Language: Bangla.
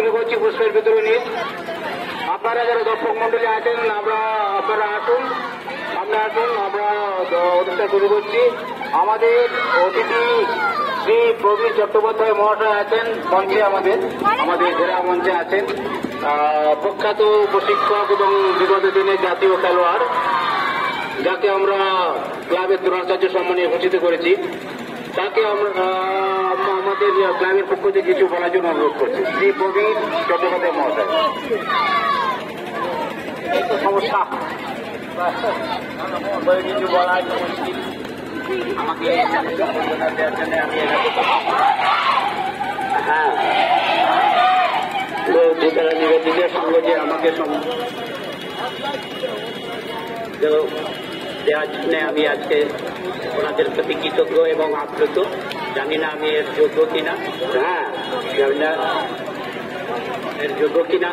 শুরু করছি পুষ্পের বিতরণী। আপনারা যারা দর্শক মন্ডলী আছেন আপনারা আসুন, আমরা অনুষ্ঠান শুরু করছি। আমাদের অতিথি শ্রী প্রবীর চট্টোপাধ্যায় মহাশয় আছেন মঞ্চে, আমাদের জেলা মঞ্চে আছেন। প্রখ্যাত প্রশিক্ষক এবং বিগত দিনের জাতীয় খেলোয়াড়, যাকে আমরা ক্লাবের দ্রোণাচার্য সম্মানে ভূষিত করেছি, তাকে আমরা আমাদের ক্লাবের পক্ষ থেকে কিছু বলার জন্য অনুরোধ করছি। শ্রী প্রবীর চট্টোপাধ্যায় মহাশয়। এই তো সমস্যা, কিছু বলার আমাকে দেওয়ার জন্য আমি যারা নিবেদিতের সঙ্গে যে আমাকে দেওয়ার জন্য আমি আজকে ওনাদের প্রতি কৃতজ্ঞ এবং আপ্লুত। জানি না আমি এর যোগ্য কিনা, এর যোগ্য কিনা।